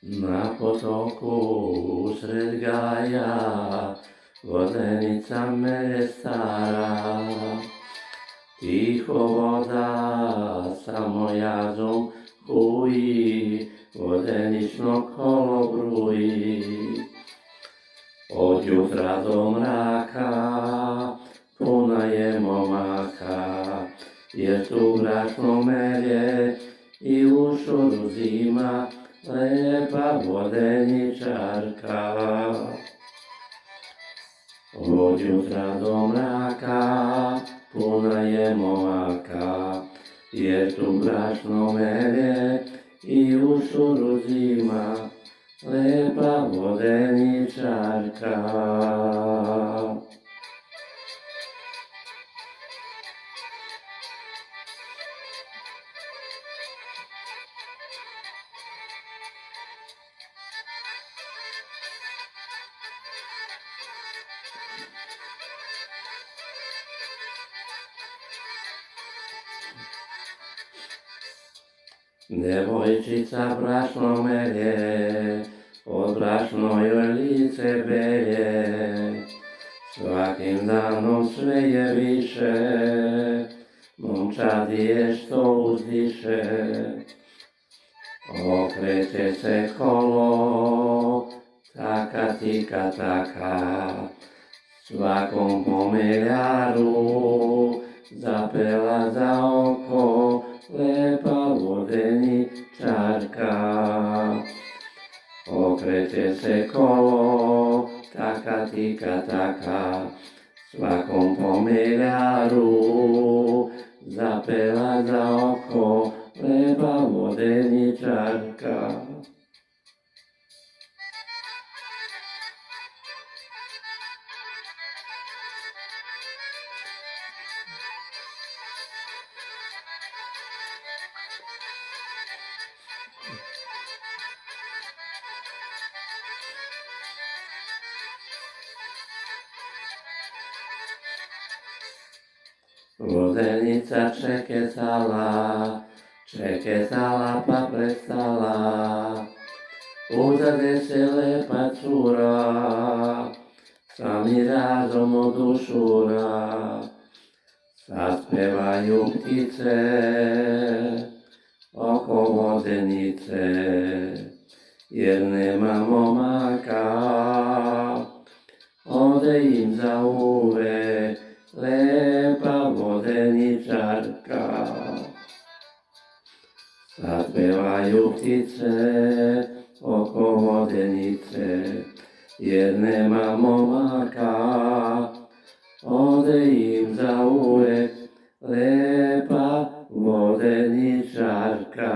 Na potoku usred gaja vodenica me stara, tiho voda samo jazom huji, vodenično kolo bruji. Od jutra do mraka puna je momaka, jer tu brašno melje i u šoru zima lepa vodeničarka. Od jutra do mraka puna je momaka, jer tu brašno melje i u šoru zima lepa vodeničarka. Devojčica brašno melje, od brašno joj lice belje, svakim danom sve je više, momčadije što uzdiše. Okreće se kolo, taka tika taka, svakom pomeljaru zapela za oko lepa vodeničarka. Okreće se kolo, taka tika taka, svakom pomeljaru zapela za oko lepa vodeničarka. Vodenica čekecala pa prestala, uzade se lepa cura, sami razom od ušura. Saspevaju ptice oko vodenice, jer nema momaka, ode im za uvek lepa vodeničarka. Saspevaju ptice oko vodenice, jer nema momaka, ode im za uvek lepa vodeničarka.